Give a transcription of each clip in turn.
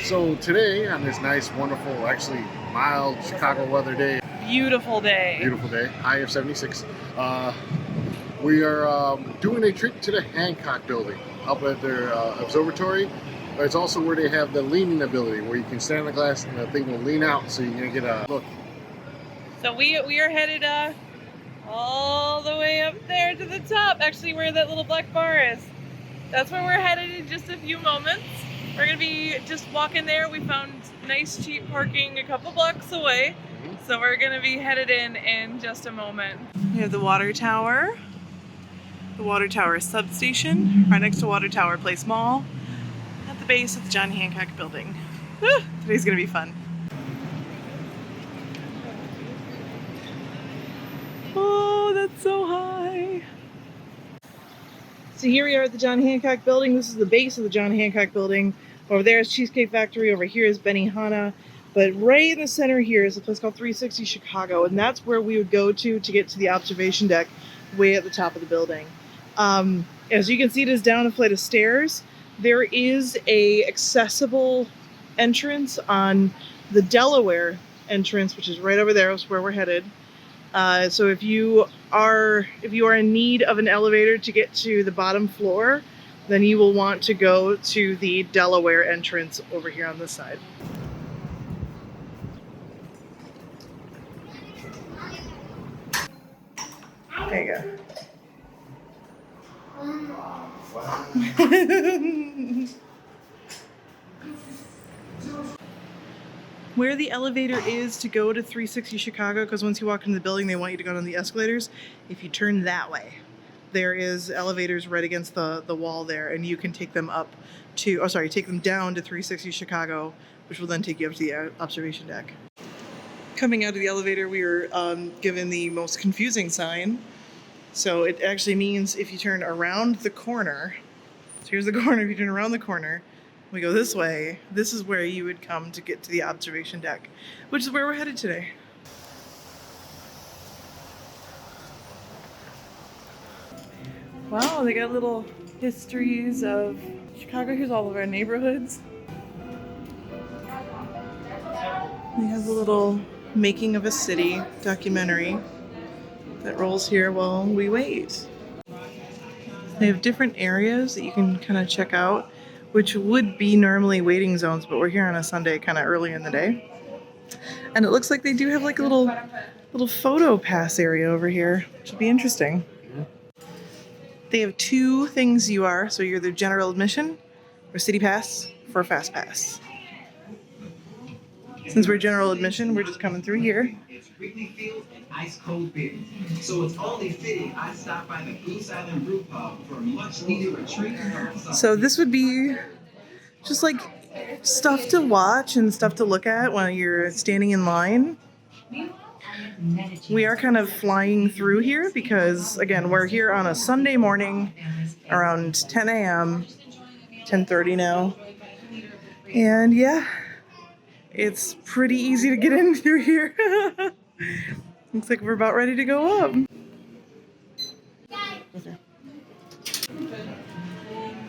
So today, on this nice, wonderful, actually mild Chicago weather day, Beautiful day. beautiful day, high of 76, we are doing a trip to the Hancock building up at their observatory. It's also where they have the leaning ability, where you can stand on the glass and the thing will lean out so you can get a look. So we are headed all the way up there to the top, actually where that little black bar is. That's where we're headed in just a few moments. We're gonna be just walking there. We found nice cheap parking a couple blocks away. So we're gonna be headed in just a moment. We have the water tower. The water tower substation, right next to Water Tower Place Mall, at the base of the John Hancock building. Woo, today's gonna be fun. Oh, that's so high. So here we are at the John Hancock building. This is the base of the John Hancock building. Over there is Cheesecake Factory. Over here is Benihana. But right in the center here is a place called 360 Chicago, and that's where we would go to get to the observation deck way at the top of the building. As you can see, it is down a flight of stairs. There is a accessible entrance on the Delaware entrance, which is right over there. Is where we're headed. So if you are in need of an elevator to get to the bottom floor, then you will want to go to the Delaware entrance over here on this side. There you go. Where the elevator is to go to 360 Chicago, because once you walk into the building, they want you to go down the escalators. If you turn that way, there is elevators right against the wall there, and you can take them take them down to 360 Chicago, which will then take you up to the observation deck. Coming out of the elevator, we were given the most confusing sign. So it actually means if you turn around the corner, so here's the corner, if you turn around the corner, we go this way, this is where you would come to get to the observation deck, which is where we're headed today. Wow, they got little histories of Chicago. Here's all of our neighborhoods. They have a little making of a city documentary that rolls here while we wait. They have different areas that you can kind of check out, which would be normally waiting zones, but we're here on a Sunday kind of early in the day. And it looks like they do have like a little photo pass area over here, which would be interesting. They have two things you are, so you're either general admission or city pass for fast pass. Since we're general admission, we're just coming through here. Wrigley Field and ice cold beer. So it's only fitting I stop by the Goose Island Brew Pub for a much needed retreat. So this would be just like stuff to watch and stuff to look at when you're standing in line. We are kind of flying through here because, again, we're here on a Sunday morning around 10 a.m., 10:30 now. And yeah, it's pretty easy to get in through here. Looks like we're about ready to go up. Okay.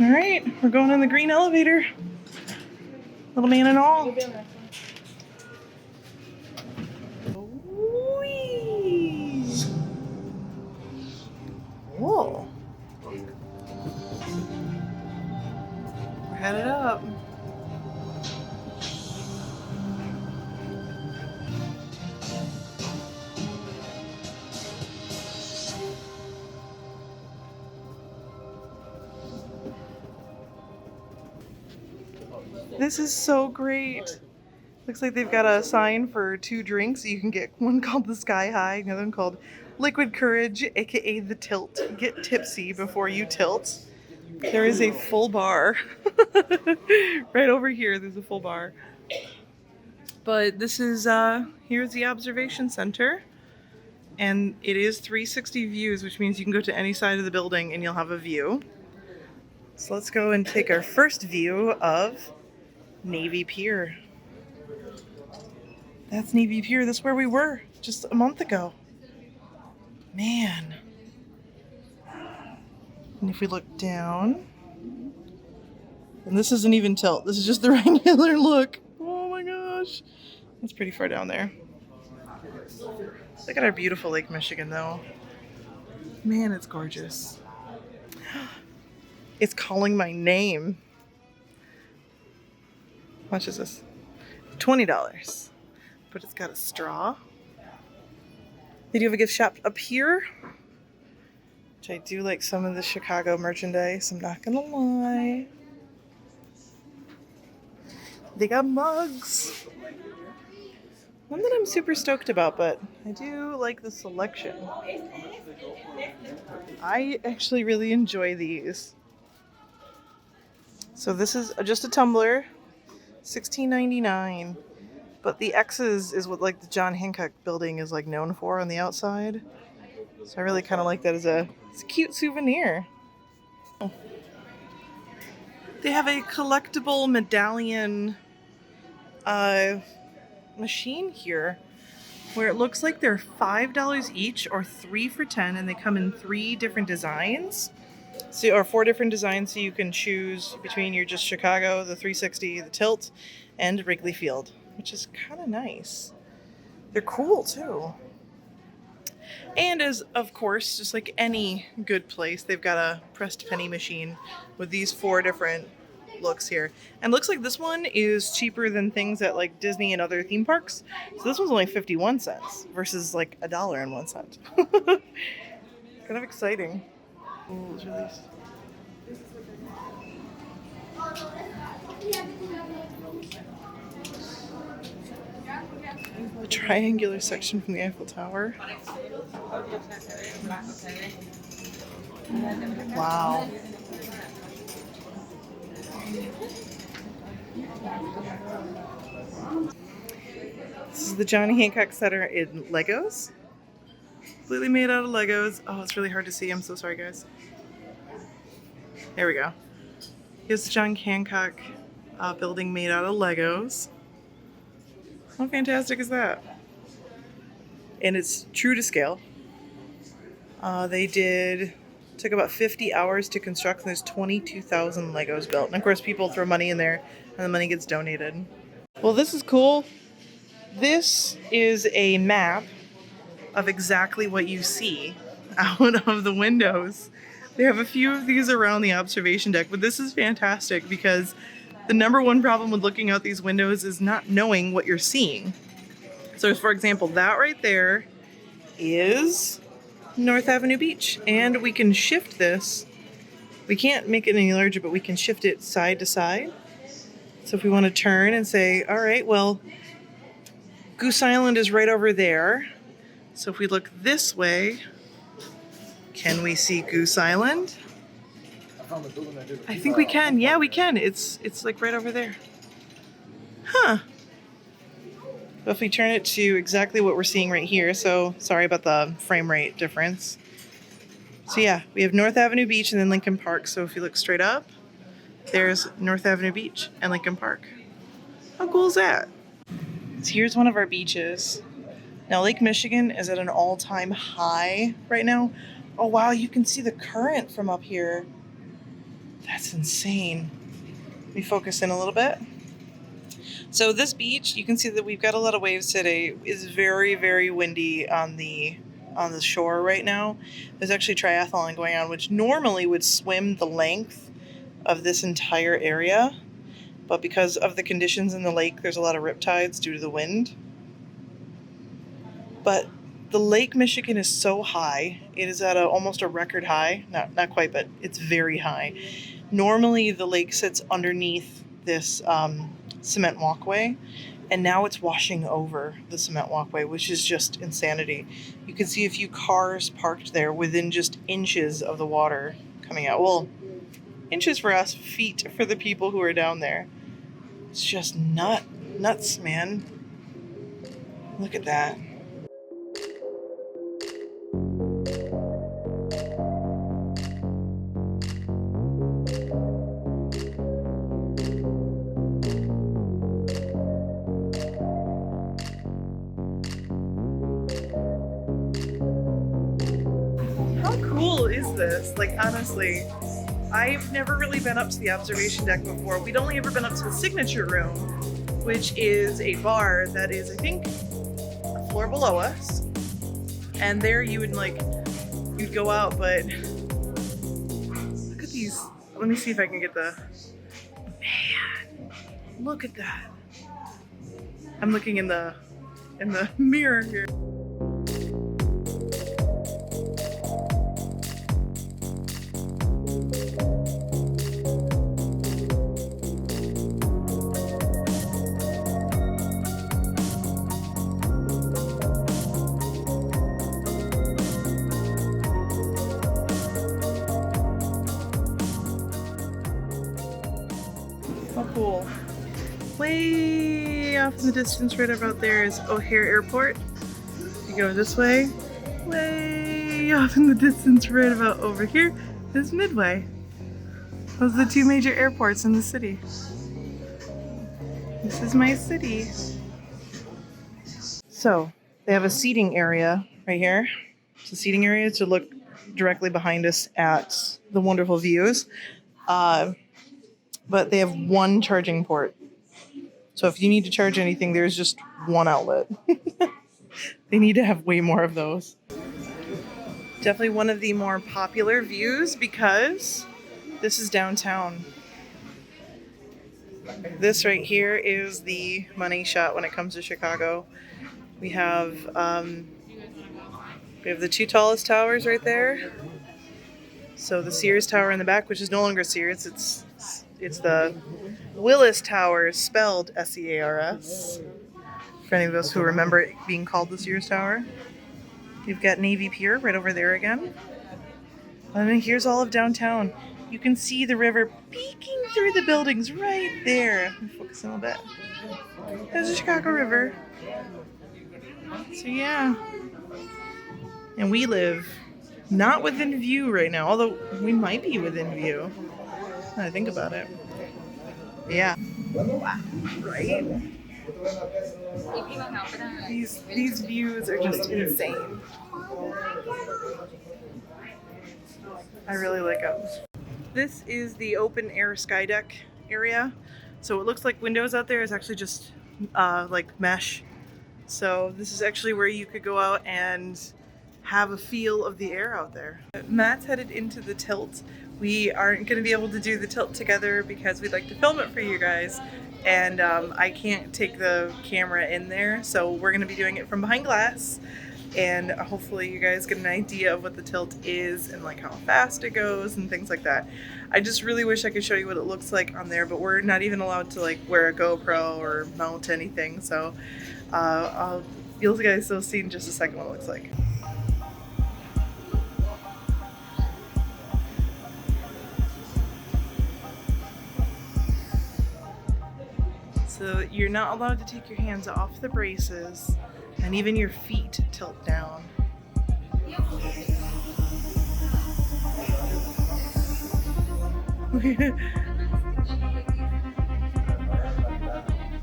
All right, we're going in the green elevator. Little man and all. Whee! Whoa. We're headed up. This is so great. Looks like they've got a sign for two drinks. You can get one called the Sky High, another one called Liquid Courage, aka the Tilt. Get tipsy before you tilt. There is a full bar. Right over here, there's a full bar. But this is, here's the observation center. And it is 360 views, which means you can go to any side of the building and you'll have a view. So let's go and take our first view of Navy Pier. That's Navy Pier. That's where we were just a month ago. Man. And if we look down, And this isn't even tilt. This is just the regular look. Oh my gosh. That's pretty far down there. Look at our beautiful Lake Michigan though. Man, it's gorgeous. It's calling my name. How much is this? $20. But it's got a straw. They do have a gift shop up here, which I do like some of the Chicago merchandise, I'm not gonna lie. They got mugs. One that I'm super stoked about, but I do like the selection. I actually really enjoy these. So this is just a tumbler, $16.99. But the X's is what like the John Hancock building is like known for on the outside. So I really kind of like that as it's a cute souvenir. Oh. They have a collectible medallion machine here where it looks like they're $5 each or 3 for $10, and they come in 3 different designs. So, or 4 different designs, so you can choose between your just Chicago, the 360, the tilt, and Wrigley Field, which is kind of nice. They're cool too. And as, of course, just like any good place, they've got a pressed penny machine with these 4 different looks here. And looks like this one is cheaper than things at like Disney and other theme parks. So this one's only 51 cents versus like $1.01. Kind of exciting. Ooh, it's released. A triangular section from the Eiffel Tower. Wow. This is the John Hancock Center in Legos. Completely made out of Legos. Oh, it's really hard to see. I'm so sorry, guys. There we go. Here's the John Hancock building made out of Legos. How fantastic is that? And it's true to scale. Took about 50 hours to construct, and there's 22,000 Legos built. And of course, people throw money in there, and the money gets donated. Well, this is cool. This is a map of exactly what you see out of the windows. They have a few of these around the observation deck, but this is fantastic because the number one problem with looking out these windows is not knowing what you're seeing. So for example, that right there is North Avenue Beach, and we can shift this. We can't make it any larger, but we can shift it side to side. So if we want to turn and say, all right, well, Goose Island is right over there. So if we look this way, can we see Goose Island? I think we can. Yeah, we can. It's like right over there. Huh. But if we turn it to exactly what we're seeing right here, so sorry about the frame rate difference. So yeah, we have North Avenue Beach and then Lincoln Park. So if you look straight up, there's North Avenue Beach and Lincoln Park. How cool is that? So here's one of our beaches. Now Lake Michigan is at an all-time high right now. Oh wow, you can see the current from up here. That's insane. Let me focus in a little bit. So this beach, you can see that we've got a lot of waves today. It's very, very windy on the shore right now. There's actually triathlon going on, which normally would swim the length of this entire area. But because of the conditions in the lake, there's a lot of riptides due to the wind. But the Lake Michigan is so high. It is at almost a record high. Not quite, but it's very high. Normally, the lake sits underneath this cement walkway, and now it's washing over the cement walkway, which is just insanity. You can see a few cars parked there within just inches of the water coming out. Well, inches for us, feet for the people who are down there. It's just nuts, man. Look at that. How cool is this? Like, honestly, I've never really been up to the observation deck before. We'd only ever been up to the signature room, which is a bar that is, I think, a floor below us. And there you would you'd go out, but look at these. Let me see if I can get man, look at that. I'm looking in the mirror here. Oh, cool. Way off in the distance, right about there, is O'Hare Airport. You go this way. Way off in the distance, right about over here, is Midway. Those are the two major airports in the city. This is my city. So, they have a seating area right here. It's a seating area to look directly behind us at the wonderful views. But they have one charging port. So if you need to charge anything, there's just one outlet. They need to have way more of those. Definitely one of the more popular views because this is downtown. This right here is the money shot when it comes to Chicago. We have the two tallest towers right there. So the Sears Tower in the back, which is no longer Sears, it's the Willis Tower, spelled S-E-A-R-S. For any of us who remember it being called the Sears Tower. You've got Navy Pier right over there again. And then here's all of downtown. You can see the river peeking through the buildings right there. Let me focus in a little bit. There's the Chicago River. So yeah. And we live not within view right now, although we might be within view. When I think about it. Yeah. Right? These views are just insane. I really like them. This is the open air sky deck area. So it looks like windows out there is actually just like mesh. So this is actually where you could go out and have a feel of the air out there. Matt's headed into the tilt. We aren't going to be able to do the tilt together because we'd like to film it for you guys. And I can't take the camera in there, so we're going to be doing it from behind glass. And hopefully you guys get an idea of what the tilt is and like how fast it goes and things like that. I just really wish I could show you what it looks like on there, but we're not even allowed to like wear a GoPro or mount anything. So you guys will see in just a second what it looks like. So you're not allowed to take your hands off the braces, and even your feet tilt down.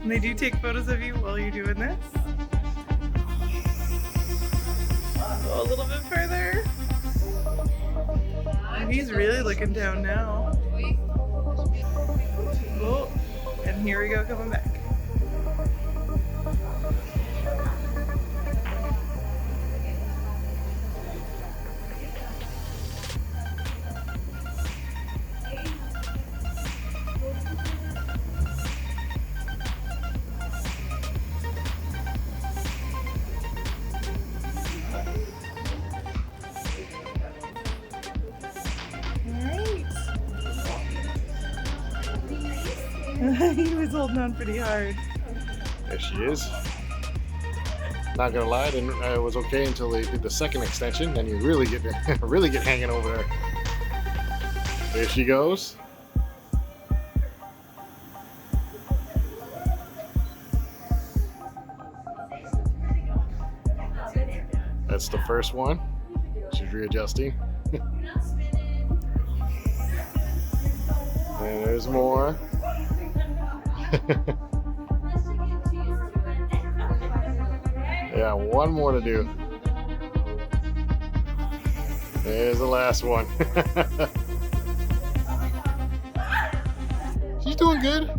And they do take photos of you while you're doing this. Go a little bit further. And he's really looking down now. Oh. And here we go, coming back. He was holding on pretty hard. There she is. Not gonna lie, it was okay until they did the second extension. Then you really get hanging over there. There she goes. That's the first one. She's readjusting. And there's more. Yeah, one more to do. There's the last one. doing good.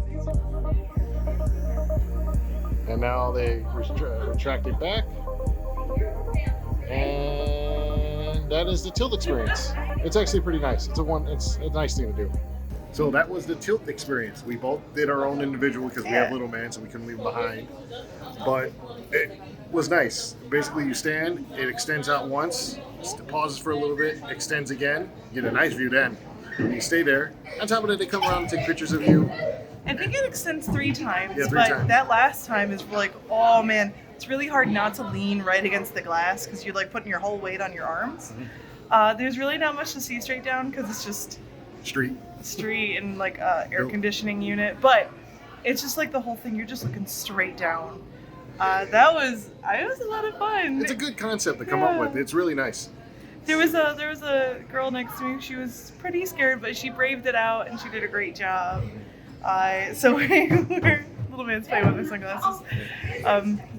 And now they retract it back. And that is the tilt experience. It's actually pretty nice. It's a nice thing to do. So that was the tilt experience. We both did our own individual because we have little man, so we couldn't leave him behind. But it was nice. Basically, you stand, it extends out once, pauses for a little bit, extends again. You get a nice view then. You stay there. On top of that, they come around and take pictures of you. I think it extends 3 times, Yeah, 3 but times. that last time is like, oh man, it's really hard not to lean right against the glass because you're like putting your whole weight on your arms. There's really not much to see straight down because it's just street and like air conditioning unit, but it's just like the whole thing. You're just looking straight down. It was a lot of fun. It's a good concept to come up with. It's really nice. There was a girl next to me. She was pretty scared, but she braved it out and she did a great job. So we're little man's playing with my sunglasses.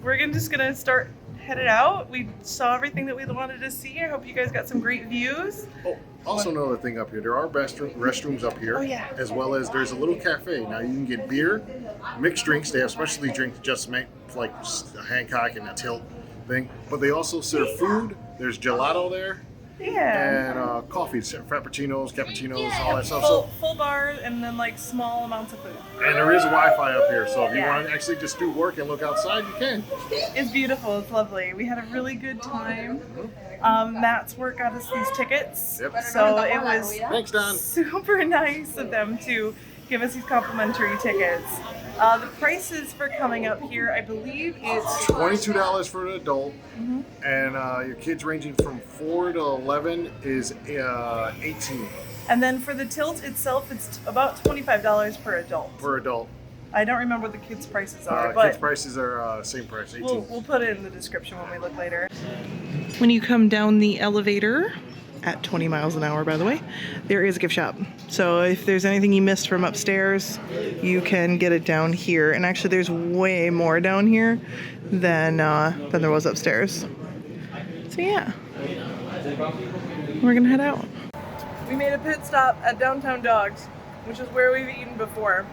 We're just gonna start headed out. We saw everything that we wanted to see. I hope you guys got some great views. Oh, also another thing up here, there are restrooms up here, as well as there's a little cafe. Now you can get beer, mixed drinks. They have specialty drinks just made like a Hancock and a Tilt thing, but they also serve food. There's gelato there. Yeah. And coffees, frappuccinos, cappuccinos, all that stuff. Full bar and then like small amounts of food. And there is Wi-Fi up here, so if you want to actually just do work and look outside, you can. It's beautiful. It's lovely. We had a really good time. Matt's work got us these tickets, so it was Thanks, Don. super nice of them to give us these complimentary tickets. The prices for coming up here, I believe, is $22 for an adult, and your kids ranging from 4 to 11 is 18 And then for the tilt itself, it's about $25 per adult. per adult. I don't remember what the kids' prices are, but Kids' prices are same price, 18. we'll put it in the description when we look later. When you come down the elevator, at 20 miles an hour, by the way, there is a gift shop. So if there's anything you missed from upstairs, you can get it down here. And actually, there's way more down here than there was upstairs. So yeah, we're gonna head out. We made a pit stop at Downtown Dogs, which is where we've eaten before.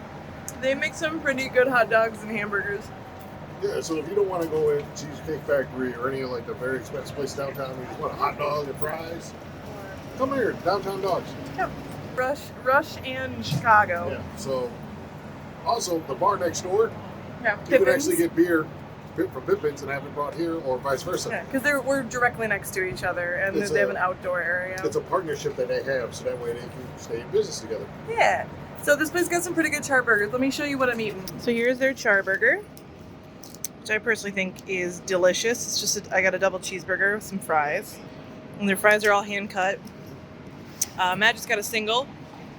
They make some pretty good hot dogs and hamburgers. Yeah, so if you don't want to go in Cheesecake Factory or any of like the very expensive place downtown, you just want a hot dog and fries, come here, Downtown Dogs. Yep. Rush and Chicago. Yeah. So also the bar next door, Yeah. you can actually get beer from Pippin's and have it brought here, or vice versa. Yeah, because we're directly next to each other, and they have an outdoor area. It's a partnership that they have, so that way they can stay in business together. Yeah. So this place got some pretty good char burgers. Let me show you what I'm eating. So here's their char burger, which I personally think is delicious. It's just I got a double cheeseburger with some fries, and their fries are all hand cut. Matt just got a single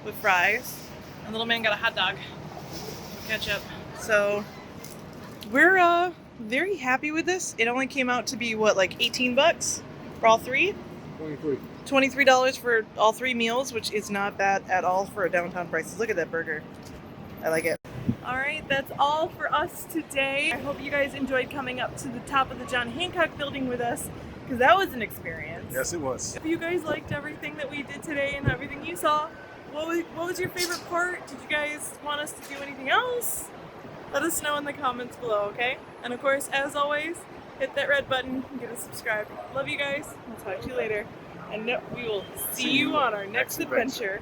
with fries, and little man got a hot dog with ketchup. So we're very happy with this. It only came out to be what, like $18 for all three? 23. $23 for all 3 meals, which is not bad at all for a downtown prices. Look at that burger. I like it. All right, that's all for us today. I hope you guys enjoyed coming up to the top of the John Hancock building with us, because that was an experience. Yes, it was. If you guys liked everything that we did today and everything you saw, what was your favorite part? Did you guys want us to do anything else? Let us know in the comments below, okay? And of course, as always, hit that red button and get us subscribed. Love you guys. We'll talk to you later. And we will see you on our next adventure.